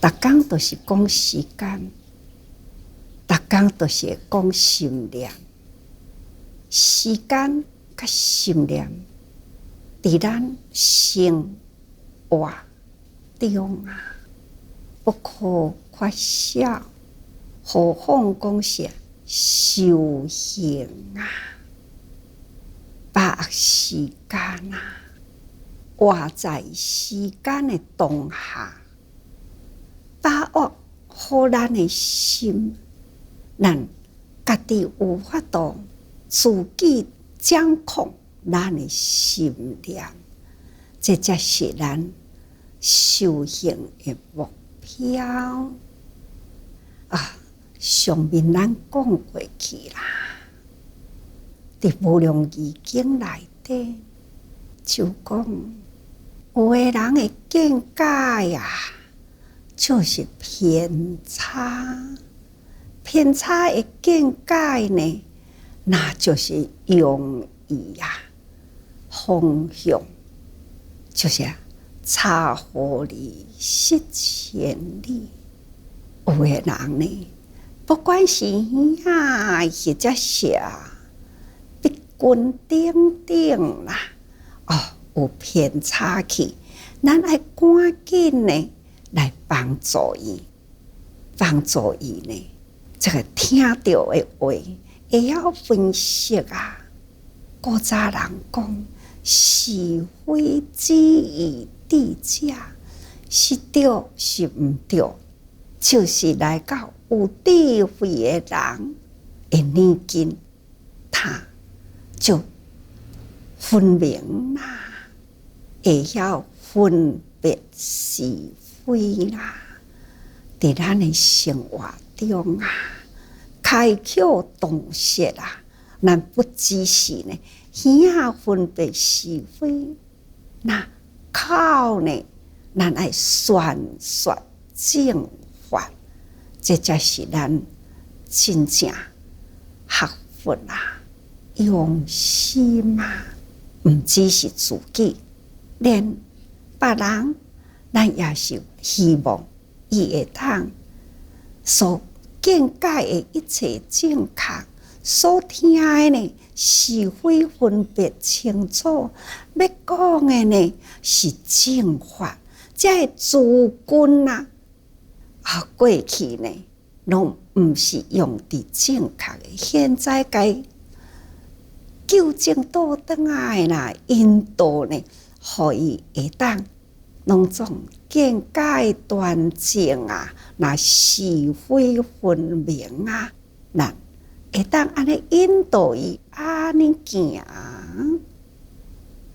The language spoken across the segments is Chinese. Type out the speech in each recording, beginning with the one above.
逐工都是讲时间，逐工都是讲心念。时间甲心念，伫咱生活中不可缺少。何况讲是修行把握时间活在时间的当下，把握好咱的心，咱家己有法度自己掌控咱的心念，这才是咱修行的目标上面咱讲过去啦，伫无量义经内底就讲，有的人的见解就是偏差，偏差的见解呢，那就是用意方向，就是差乎理失千里。有的人呢，不管是兄或者是逼君顶顶啦，有偏差去，咱爱赶紧呢来帮助伊，呢，这个听到的话，会晓分析古早人讲，是非之疑智者，是对是毋对，就是来到有智慧的人的年纪，他就分明啦，会晓分别是非啦。伫咱的生活中开口洞悉咱不只是呢耳分别是非，那口呢，咱爱宣说正法，这才是咱真正学佛用心毋只是自己，连别人，咱也是希望伊会当所见解的一切正确，所听的呢是非分别清楚，要讲的呢是正法，这诸君过去呢拢毋是用伫正确的，现在该纠正倒转来啦，引导呢，互伊会当拢总见解端正那是非分明咱会当安尼引导伊安尼行，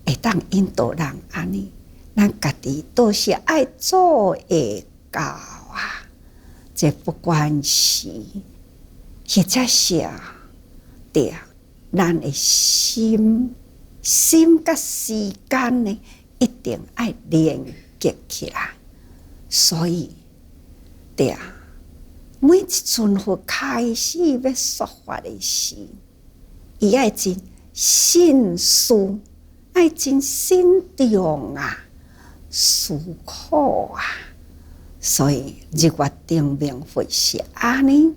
会当引导人安尼，咱家己都是爱做会到这不管是或者是对咱的心甲时间呢，一定爱连结起来。所以对每一尊佛开始要说法的时，伊爱真慎思，爱真慎重思考所以日月定明佛是安尼，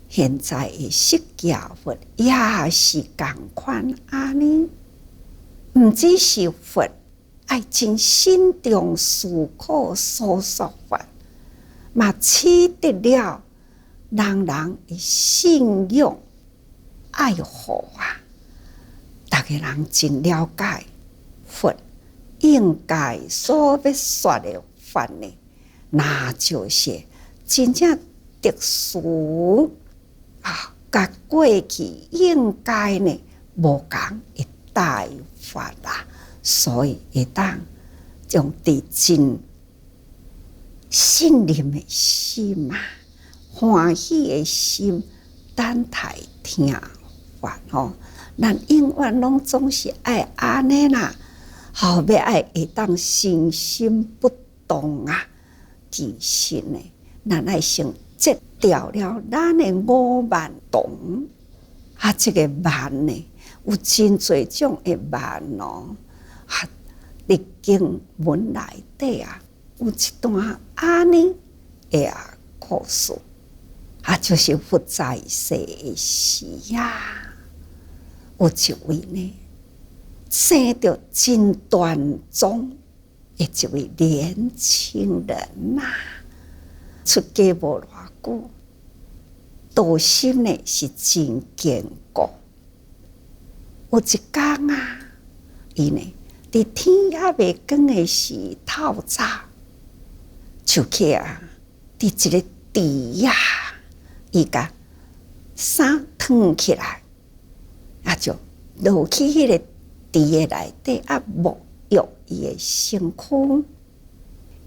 现在的释迦佛也是同款安尼，毋只是佛爱真慎重思考所说法，嘛取得了人的信仰爱护大家人真了解佛应该所要说的法呢，那就是真正特殊甲过去应该呢无共的大法所以会当用伫真信任的心欢喜的心等待听法咱永远拢总是爱安尼啦，要爱会当心心不动其实呢，咱爱先截掉了咱的五慢动这个慢呢，有真侪种的慢历经文内底有一段安尼的故事，就是佛在世的时啊，有一位呢生得真端庄的一位年轻人出家无偌久，道心呢是真坚固。有一天伊呢伫天也未光的时透早，就去伫一个池伊甲衫脱起来，就落去迄个池的内底沐浴伊的身躯。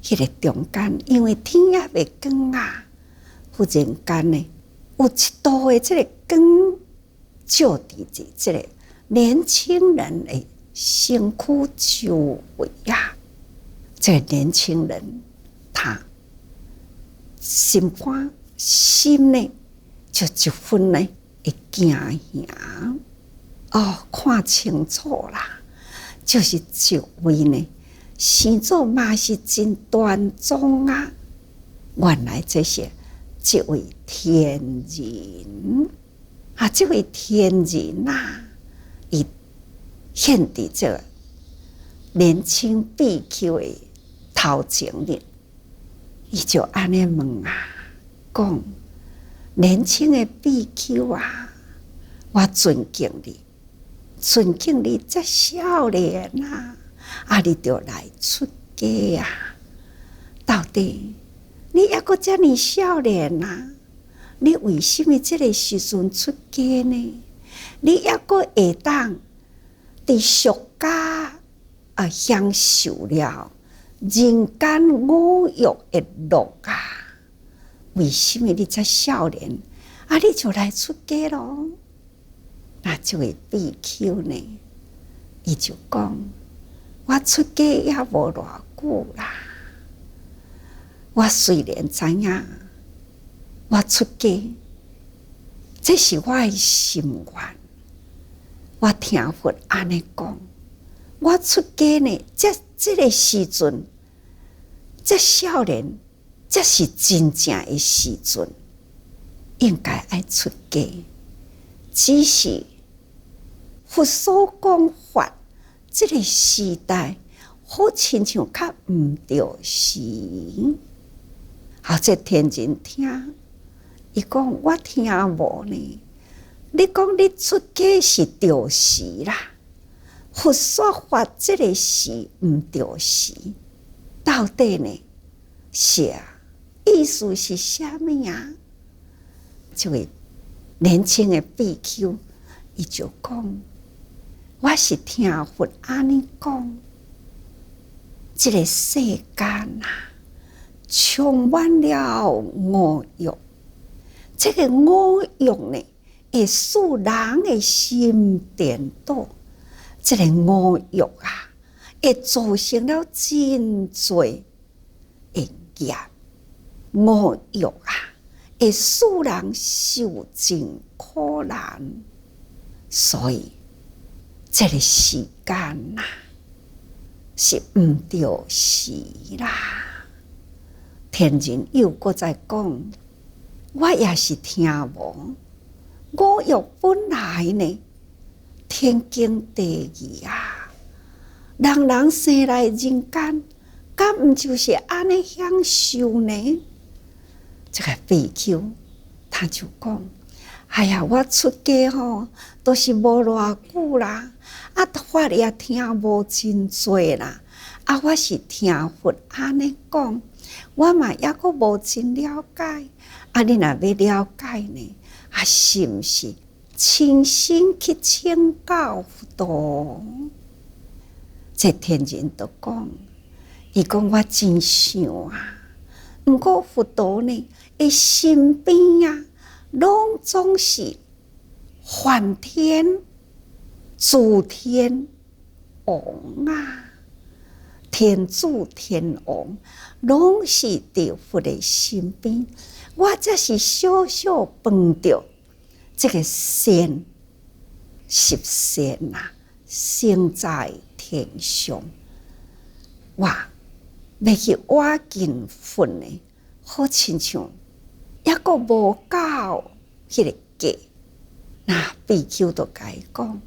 迄个中间，因为天也未光忽然间呢，有一道的这个光照伫这个年轻人的身躯周围这个年轻人他心肝心呢就一分呢会惊吓看清楚啦，就是一位呢生做嘛是真端庄原来这是一位天人这位天人伊现伫这个年轻比丘的头前呢，伊就安尼问讲：年轻的比丘我尊敬你，尊敬你这少年你就来出家到底你还阁这么少年你为什么这个时阵出家呢？你还阁会当伫俗家享受了人间五欲的乐为什么你这少年你就来出家咯？那这位比丘呢，伊就讲：我出家也无偌久啦，我虽然知影我出家，这是我的心愿。我听佛安尼讲，我出家呢，这个时阵，这少年，这是真正的时阵，应该爱出家。只是佛所讲法，这个时代好亲像较毋着时。这天人听，伊讲我听无呢。你讲你出家是着时啦，佛说法这个时毋着时，到底呢是意思是啥物这位年轻的比丘，伊就讲：我是听佛安尼讲，这个世间充满了五欲，这个五欲呢会使人的心颠倒，这个五欲会造成了真多的业，五欲会使人受尽苦难，所以这个时间是毋着时啦。天人又搁再讲，我也是听无。五欲本来呢，天经地义人人生来人间，敢毋就是安尼享受呢？这个比丘他就讲：哎呀，我出家都是无偌久啦，法也听无真多啦。我是听佛安尼讲，我嘛也阁无真了解。你若要了解呢？是毋是亲身去请教佛陀？这天人都讲，伊讲我真想毋过佛陀呢，伊身边拢总是梵天、诸天王天主天王，拢是伫佛的身边。我这是小小碰到这个仙是仙生在天上，我要去挖金粉的，好亲像抑个无够迄个价。那比丘就甲伊讲，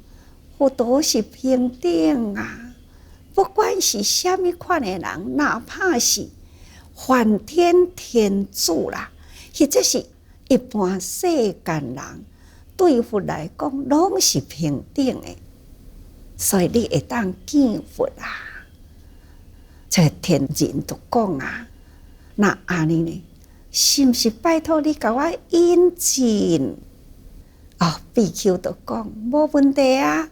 佛陀是平等啊，不管是虾米款的人，哪怕是梵天天主啦，或者是一般世间人，对佛来讲拢是平等的。所以你会当见佛啊。这天人就讲啊，那安尼呢？是毋是拜托你甲我引进？比丘就讲无问题啊，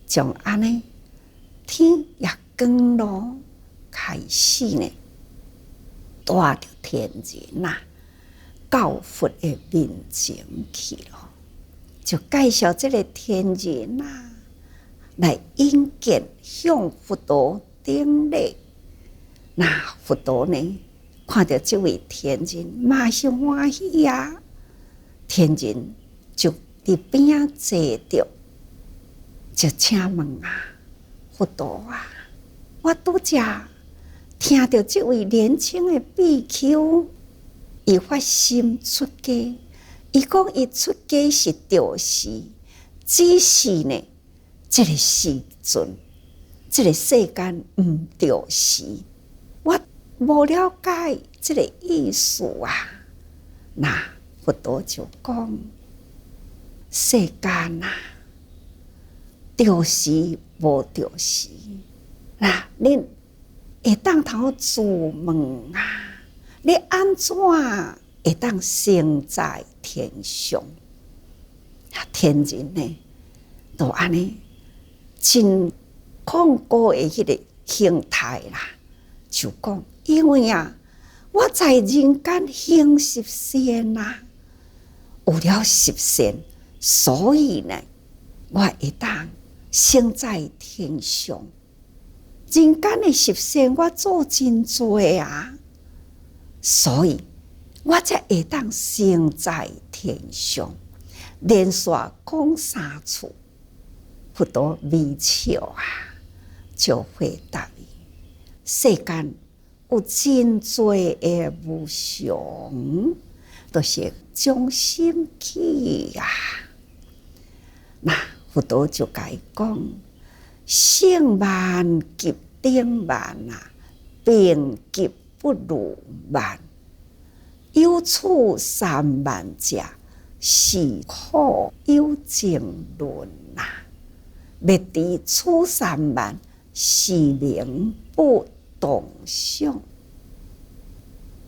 从安尼天也光咯，开始呢，带着天人啊，到佛的面前去咯，就介绍这个天人啊，来引荐向佛陀顶礼。那佛陀呢，看到这位天人，嘛是欢喜啊！天人就伫边仔坐着，就请问啊，佛陀啊，我拄则听到这位年轻的比丘，伊发心出家，伊讲伊出家是对时，只是呢，这个时阵，这个世间毋对时。我无了解这个意思啊，那佛陀就讲，世间啊，对时无对时，那恁会当通自问啊，你安怎会当生在天上？天人呢，就安尼真恐怖的迄个形态啦。就讲，因为啊，我在人间行十善啊，有了十善，所以呢，我会当生在天上。人间的十善我做真多啊，所以我才会当生在天上。连续讲三次，佛陀微笑啊，就回答伊。世间有真多的无常，都是将心起啊。那佛陀就甲伊讲：胜万劫顶万啊，并劫不如万。有处三万者，是苦有情论啊。灭敌处三万，是名不动相。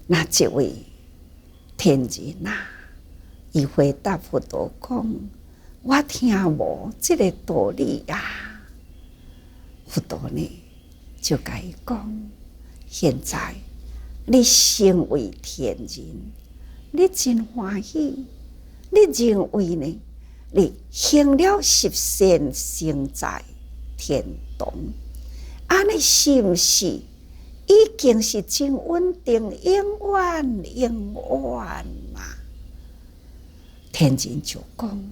那这位天人啊，伊回答佛陀讲：我听无这个道理啊。佛陀呢，就甲伊讲：现在你成为天人，你真欢喜。你认为呢？你行了十善，生在天堂，安尼是毋是已经是真稳定，永远永远嘛？天人就讲：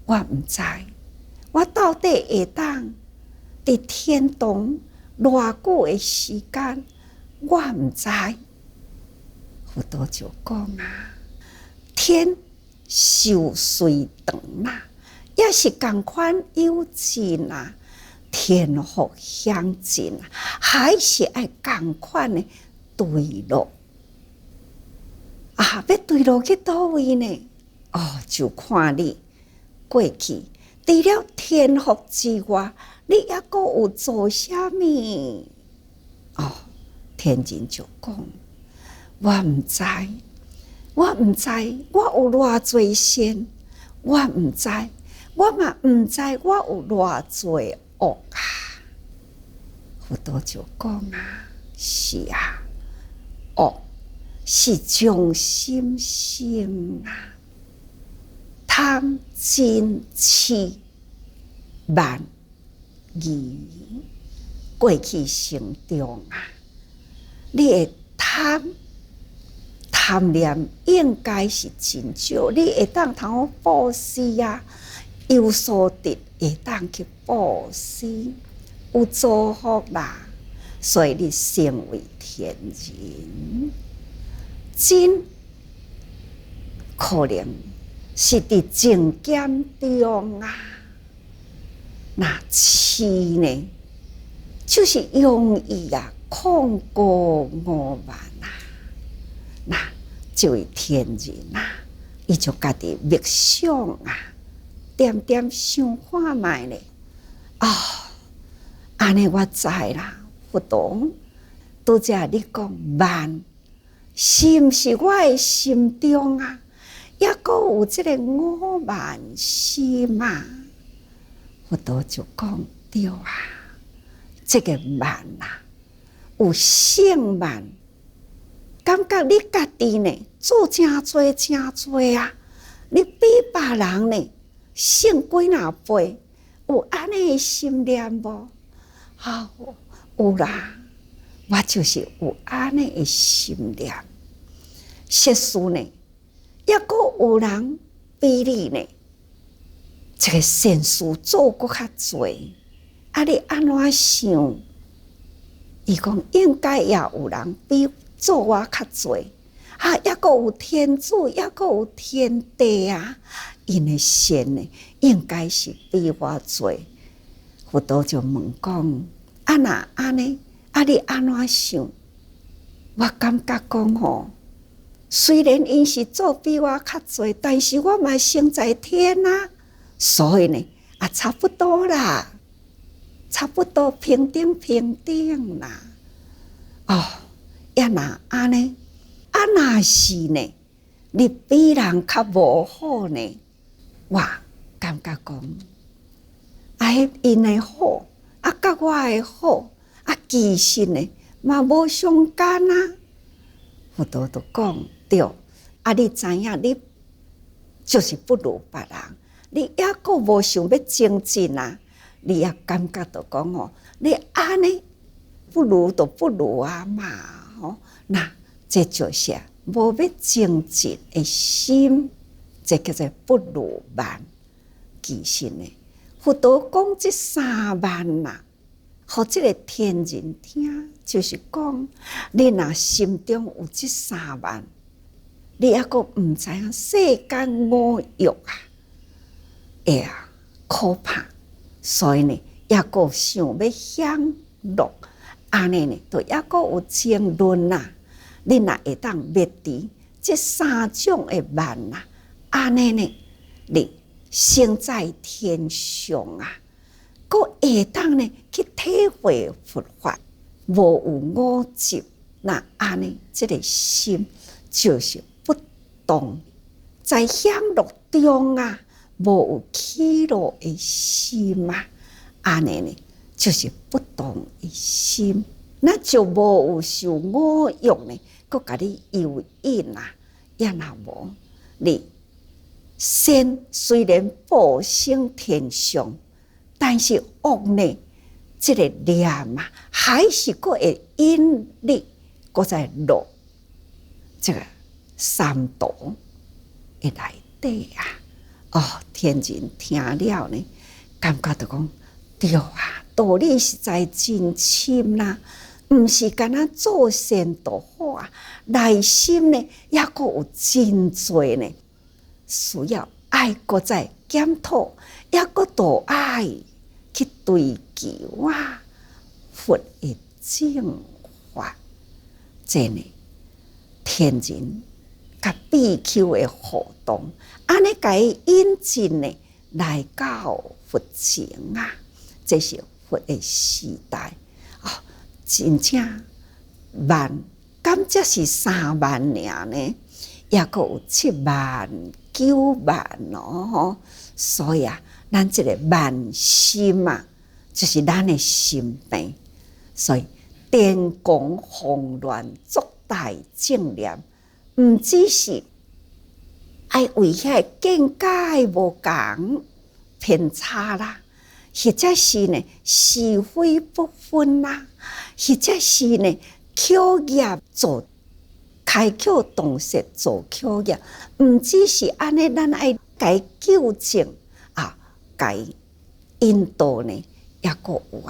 我毋知，我到底会当伫天堂偌久的时间，我毋知。佛陀就讲啊，天寿虽长啦，也是同款有尽啊。天福享尽啊，还是爱同款的对落啊！要对落去倒位呢？就看你过去除了天福之外，你还阁有做啥物？天人就讲：我毋知。我毋知我有偌侪善，我毋知，我嘛毋知我有偌侪恶啊。佛陀就讲啊，是啊，恶是将心生啊，贪嗔痴慢疑，过去生中啊，你会贪念应该是真少，你会当通布施啊，有所得会当去布施，有祝福啦，所以你成为天人，真可能是伫正减中啊。那痴呢，就是容易啊控过我慢啊。那这位天人啊，伊就家己默想啊，点点想看卖咧。安尼我知啦，佛陀拄则你讲慢，是毋是我的心中啊，也阁有即个我慢心嘛？佛陀就讲对啊，这个慢啊，有性慢，感觉你家己呢做真多真多啊，你比别人呢胜几若倍，有安尼的心念无？有啦，我就是有安尼的心念。实事呢，也阁有人比你呢，这个善事做阁较多。你安怎想？伊讲应该也有人比做我较多。也阁有天主，也阁有天地啊，因的善呢，应该是比我多。佛陀就问讲：若安尼，你安怎想？我感觉讲虽然因是做比我较多，但是我嘛生在天啊，所以呢，差不多啦，差不多平等啦。也若安尼，若是呢，你比人较无好呢，我感觉讲，因的好，甲我的好，其实呢，嘛无相干啊。佛陀都讲对，你知影你就是不如别人，你也阁无想要精进啊，你也感觉到讲你安尼不如就不如啊嘛，那这就是无要精进的心，这叫做不如慢。其实呢，佛陀讲这3万啊，互这个天人听，就是讲你若心中有这3万，你还阁毋知影世间五欲可怕，所以呢，也阁想要享乐，安尼呢，就也阁有争论啊。你若会当灭除这3种的慢啊，安尼呢，你生在天上啊，阁会当呢去体会佛法，无有五执，那安尼这个心就是不动，在享乐中啊，无有起落的心啊，安尼呢就是不动的心，那就无有受五欲呢，阁甲你诱引啊，也若无你。善虽然报升天上，但是恶呢，这个念啊，还是阁会引你，阁在落这个三毒的内底啊。天人听了呢，感觉到讲对啊，道理实在真深啦，毋是干那做善就好啊，内心呢也阁有真多呢。需要爱搁再检讨，也搁多爱去追求佛的正法。这呢，天人甲比丘的互动，安尼甲伊引进呢来到佛前啊，这是佛的时代真正万，敢才是3万尔呢，也阁有7万。9万所以咱这个慢心啊，就是咱的心病。所以电光洪乱作大正念，毋只是爱为遐见解无共偏差啦，或者是呢是非不分啦，或者是呢口业做。开口动舌做口业，毋只是安尼，咱爱改纠正改引导呢，也阁有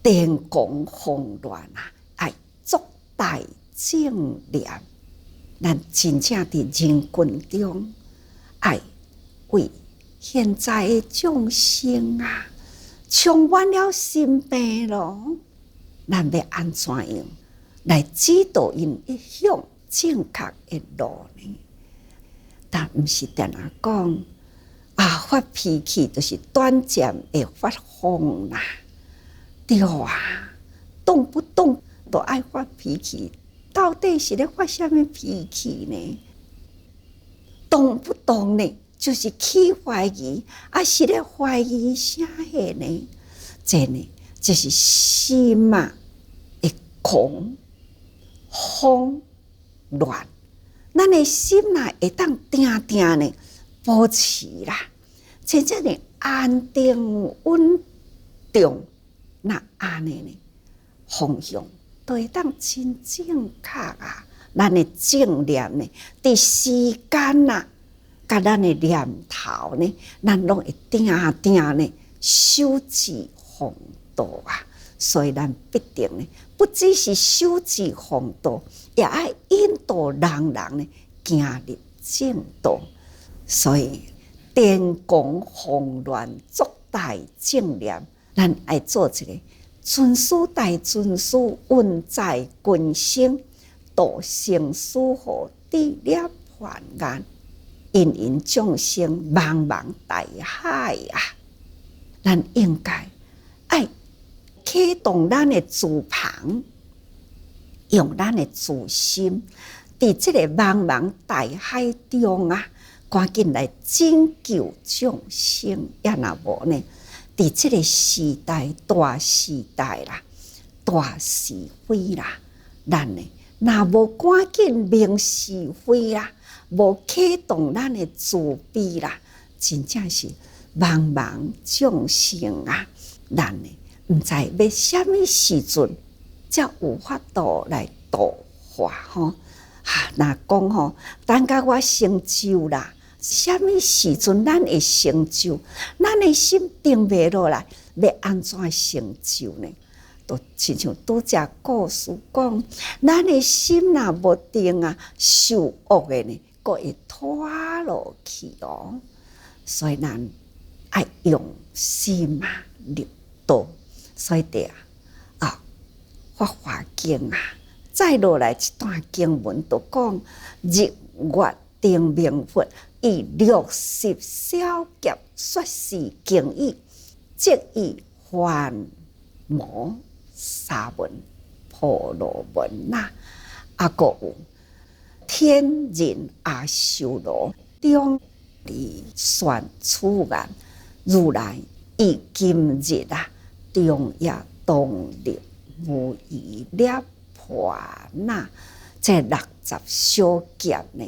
电光洪乱啊，爱作大正念。咱真正伫人群中，爱为现在的众生啊，充满了心病咯。咱要安怎样来指导因一向正确的路呢？但毋是定啊讲啊，发脾气就是短暂的发疯啦。对啊，动不动都爱发脾气，到底是咧发什么脾气呢？动不动呢，就是起怀疑，啊是咧怀疑啥个呢？这呢，就是心啊会狂慌乱。咱的心呐会当定定呢保持啦，真正的安定稳重。那安尼呢，方向都会当真正确啊！咱的正念呢，伫时间啊，甲咱的念头呢，咱拢会定定呢守志风度啊！所以咱必定呢，不只是守志风度，也爱引导人呢行入正道。所以电光洪乱，作大正念。咱爱做一个尊师大尊师，运在群生，度生死祸，智力患难，芸芸众生，茫茫大海啊！咱应该爱启动咱的自旁，用咱的自心，伫这个茫茫大海中啊，赶紧来拯救众生，也若无呢？伫这个时代，大时代啦，大是非啦，咱呢，若无赶紧明是非啦，无启动咱的慈悲啦，真正是茫茫众生啊！咱呢，毋知要什么时阵才有法度来度化吼？若讲吼，等甲我成就啦。什么时阵咱会成就？咱的心定袂落来，要安怎成就呢？都亲像拄则故事讲，咱的心若无定啊，受恶的呢，佫会拖落去哦。所以咱爱用心啊入道。所以对法华经啊，再落来一段经文，都讲日月定明佛。以60小劫说是经义，即以幻魔沙文婆罗门呐，佫有天人阿修罗中离算处眼，如来以今日啊，中夜动力无疑涅槃呐，这60小劫呢？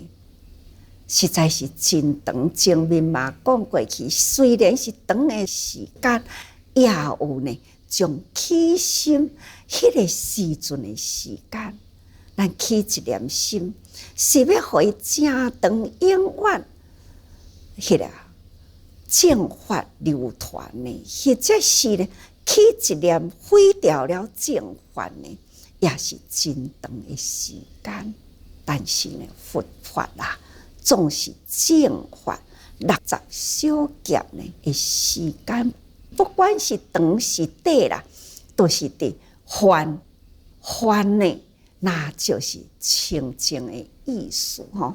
实在是真长，前面嘛讲过去，虽然是长的时间，也有呢，将起心迄个时阵的时间，咱起一念心，是要互伊正长永远，迄个正法流传呢，或者是呢，起一念毁掉了正法呢，也是真长的时间。但是呢，佛法啊。总是正法60小劫呢的时间，不管是长是短啦，都是伫梵呢，那就是清净的意思吼。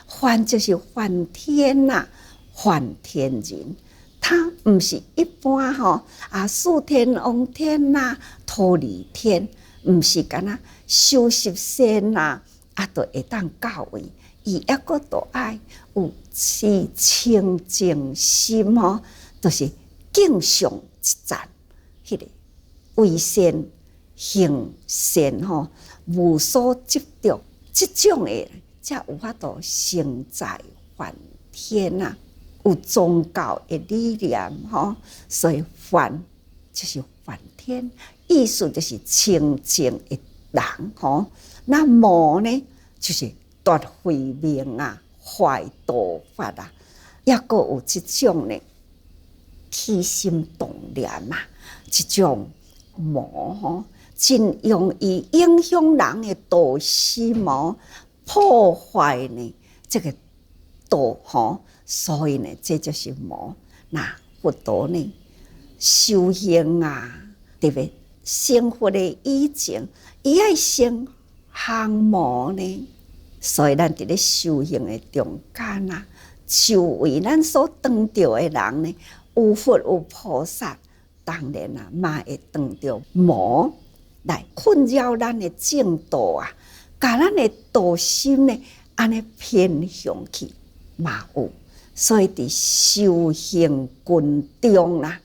梵就是梵天呐，梵天人，他毋是一般吼四天王天呐、忉利天，毋是干那修习仙呐，都会当到位。伊抑佫都爱有是清净心吼，就是敬上一赞，迄个为善行善吼，无所执着，即种的才有法度成在梵天啊，有宗教的理念吼，所以梵就是梵天，意思就是清净的人吼。那魔呢，就是夺慧命啊，坏道法啊，抑佫有即种呢起心动念啊，即种魔吼，真容易影响人的道心魔，破坏呢这个道吼，所以呢，这就是魔。那佛陀呢修行啊，特别成佛的以前，伊爱先降魔呢。所以咱伫咧修行的中间啊，就为咱所当着的人呢，有佛有菩萨，当然啊，嘛会当着魔来困扰咱的正道啊，甲咱的道心呢，安尼偏向去嘛有。所以伫修行群中啦，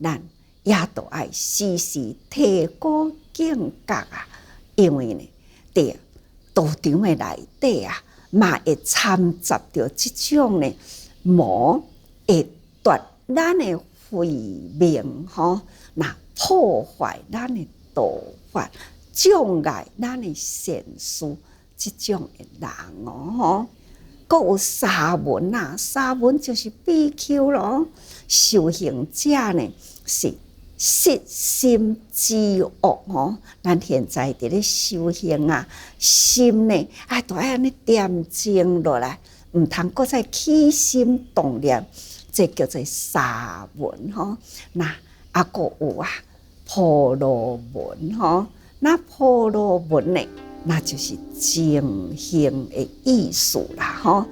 咱也都爱时时提高境界啊，因为呢，对道场的内底啊，嘛会掺杂着即种呢魔，会夺咱的慧命吼，那破坏咱的道法，障碍咱的善事，即种的人吼。佫有沙文啊，沙文就是比丘咯。修行者呢是失心之恶吼，咱现在伫咧修行啊，心呢都爱安尼恬静落来，毋通佫再起心动念，这叫做沙文吼。那佫有啊婆罗门吼，那婆罗门呢，那就是静行的意思啦吼。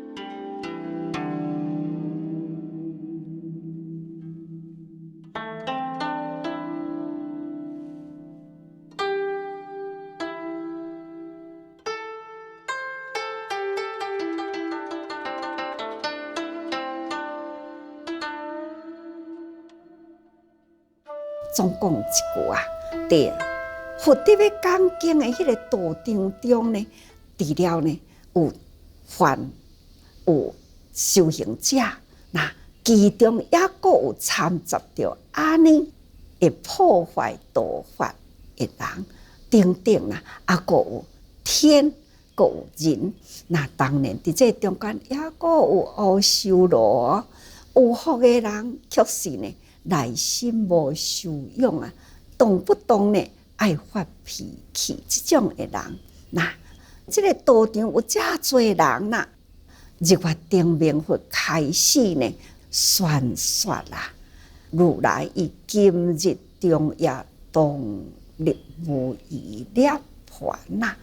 总讲一句啊，对啊，佛伫咧讲经的迄个道场中呢，除了呢有凡有修行者，那其中也佫有掺杂着安尼会破坏道法的人，等等啦，佫有天，佫有人，那当然伫这中间也佫有阿修罗，有福的人却是呢。内心无修养啊，动不动呢爱发脾气，这种的人，那这个道场有遮多人啦，日月定明佛开始呢宣说啦，如来以今日中夜当立无余涅槃呐，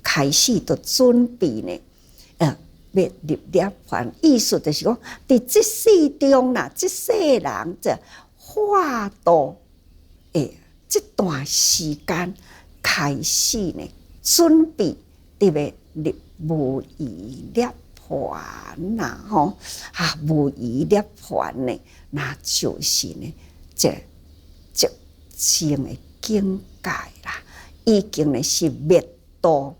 开始就准备呢，要立涅槃，意思就是讲，伫这世中啦，这世人这。化度诶，这段时间开始呢，准备特别入无余涅槃呐吼，无余涅槃呢，那就是呢，这极静的境界啦，已经呢是灭度，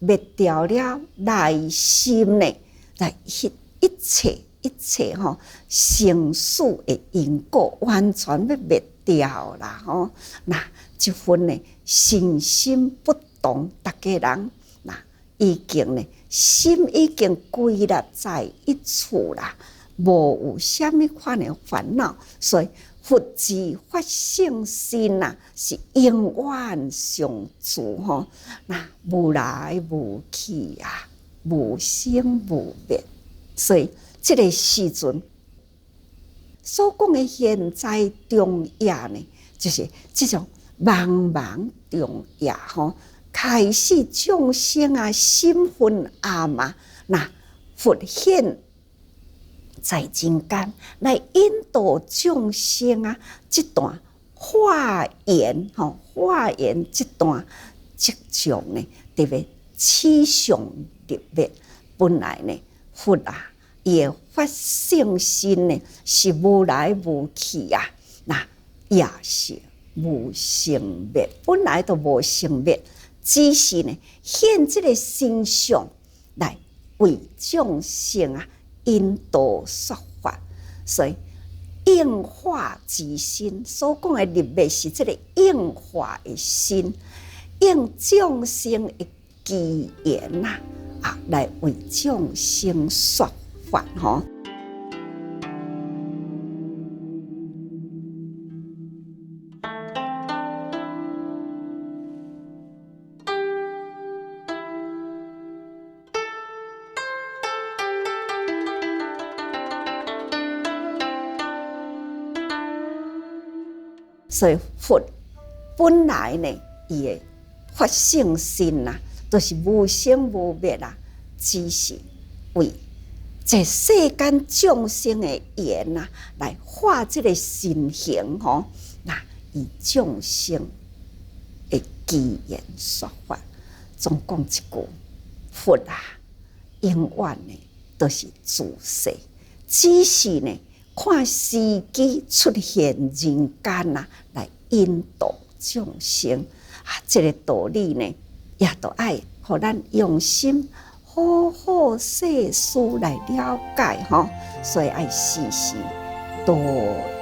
灭掉了内心呢，来一切吼，生死的因果完全要灭掉啦吼。那这份呢，信心不同，大家人那已经呢，心已经归纳在一处啦，无有虾米款的烦恼，所以佛智法性心呐，是永远常驻吼。那无来无去啊，无生无灭，所以。这个时阵所讲的现在中夜呢，就是这种茫茫中夜吼，开始众生啊心昏暗嘛，那佛现在人间来引导众生啊，这段化缘吼，化缘这段即将呢，特别起上入灭，本来呢佛啊。也发性心呢，是无来无去啊，那也是无生灭，本来都无生灭，只是呢现这个形象来为众生啊引导说法，所以应化之心，所讲的入灭是这个应化的心，应众生的机缘呐来为众生说法吼。所以佛本来呢，伊的法性心呐，都是无生无灭啦，只是为这世间众生的缘呐，来化这个身形吼，那以众生的机缘说法，总讲一句，佛啊，永远呢都是自世，只是呢看时机出现人间呐，来引导众生啊，这个道理呢，也都爱互咱用心。好好细思来了解吼，所以爱时时多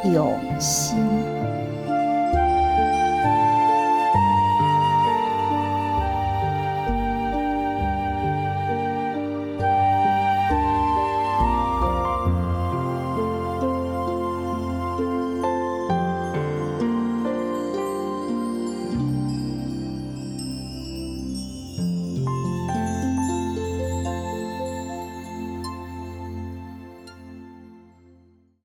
用心。